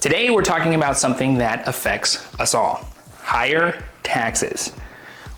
Today we're talking about something that affects us all: higher taxes.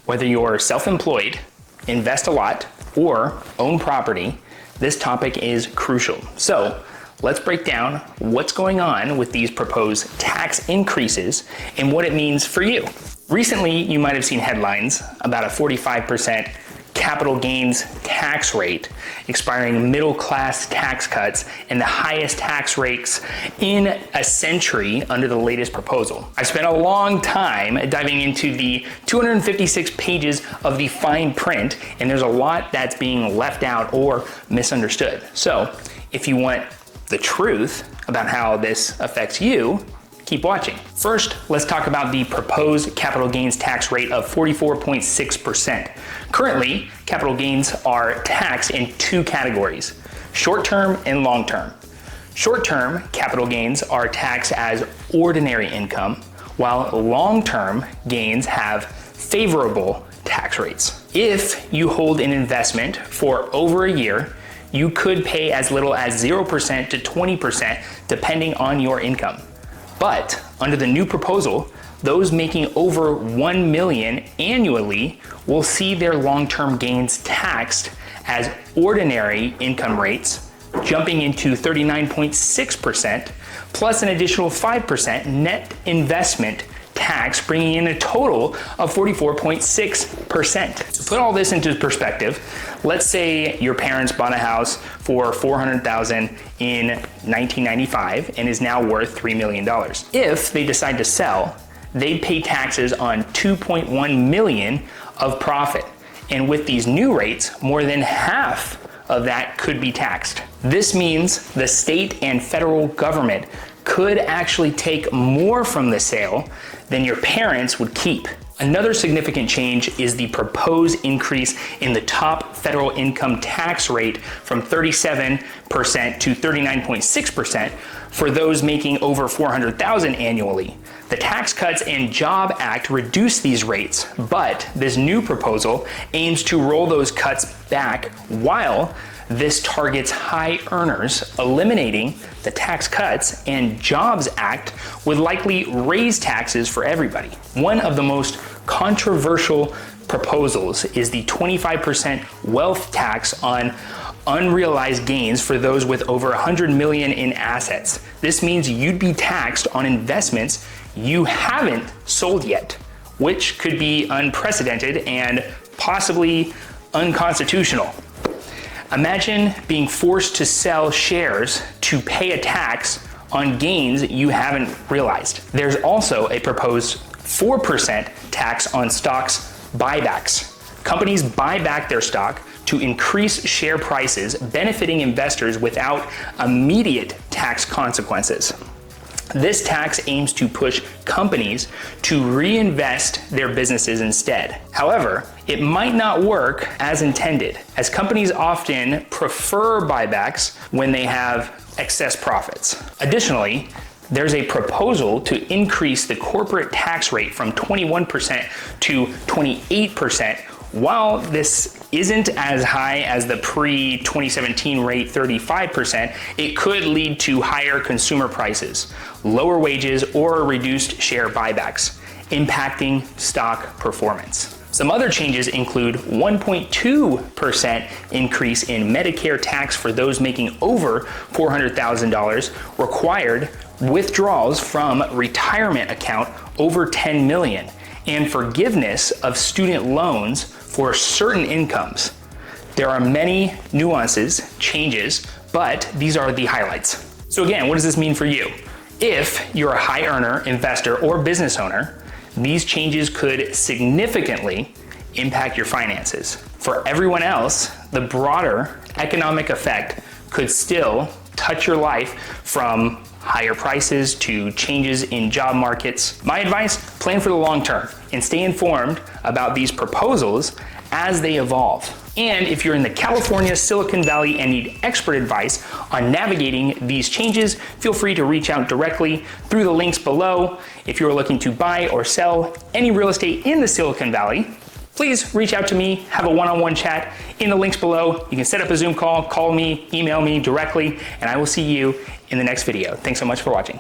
Whether you're self-employed, invest a lot, or own property, this topic is crucial. So let's break down what's going on with these proposed tax increases and what it means for you. Recently, you might have seen headlines about a 45% capital gains tax rate, expiring middle-class tax cuts, and the highest tax rates in a century under the latest proposal. I've spent a long time diving into the 256 pages of the fine print, and there's a lot that's being left out or misunderstood. So if you want the truth about how this affects you, keep watching. First, let's talk about the proposed capital gains tax rate of 44.6%. Currently, capital gains are taxed in two categories: short-term and long-term. Short-term capital gains are taxed as ordinary income, while long-term gains have favorable tax rates. If you hold an investment for over a year, you could pay as little as 0% to 20% depending on your income. But under the new proposal, those making over $1 million annually will see their long-term gains taxed as ordinary income rates, jumping into 39.6%, plus an additional 5% net investment tax, bringing in a total of 44.6%. To put all this into perspective, let's say your parents bought a house for $400,000 in 1995 and is now worth $3 million. If they decide to sell, they'd pay taxes on $2.1 million of profit. And with these new rates, more than half of that could be taxed. This means the state and federal government could actually take more from the sale than your parents would keep. Another significant change is the proposed increase in the top federal income tax rate from 37% to 39.6% for those making over $400,000 annually. The Tax Cuts and Jobs Act reduced these rates, but this new proposal aims to roll those cuts back while this targets high earners. Eliminating the Tax Cuts and Jobs Act would likely raise taxes for everybody. One of the most controversial proposals is the 25% wealth tax on unrealized gains for those with over 100 million in assets. This means you'd be taxed on investments you haven't sold yet, which could be unprecedented and possibly unconstitutional. Imagine being forced to sell shares to pay a tax on gains you haven't realized. There's also a proposed 4% tax on stocks buybacks. Companies buy back their stock to increase share prices, benefiting investors without immediate tax consequences. This tax aims to push companies to reinvest their businesses instead. However, it might not work as intended, as companies often prefer buybacks when they have excess profits. Additionally, there's a proposal to increase the corporate tax rate from 21% to 28%. While this isn't as high as the pre-2017 rate 35%, it could lead to higher consumer prices, lower wages, or reduced share buybacks, impacting stock performance. Some other changes include 1.2% increase in Medicare tax for those making over $400,000, required withdrawals from retirement account over $10 million, and forgiveness of student loans for certain incomes. There are many nuances, changes, but these are the highlights. So again, what does this mean for you? If you're a high earner, investor, or business owner, these changes could significantly impact your finances. For everyone else, the broader economic effect could still touch your life, from higher prices to changes in job markets. My advice: plan for the long term and stay informed about these proposals as they evolve. And if you're in the California Silicon Valley and need expert advice on navigating these changes, feel free to reach out directly through the links below. If you're looking to buy or sell any real estate in the Silicon Valley, please reach out to me, have a one-on-one chat in the links below. You can set up a Zoom call me, email me directly, and I will see you in the next video. Thanks so much for watching.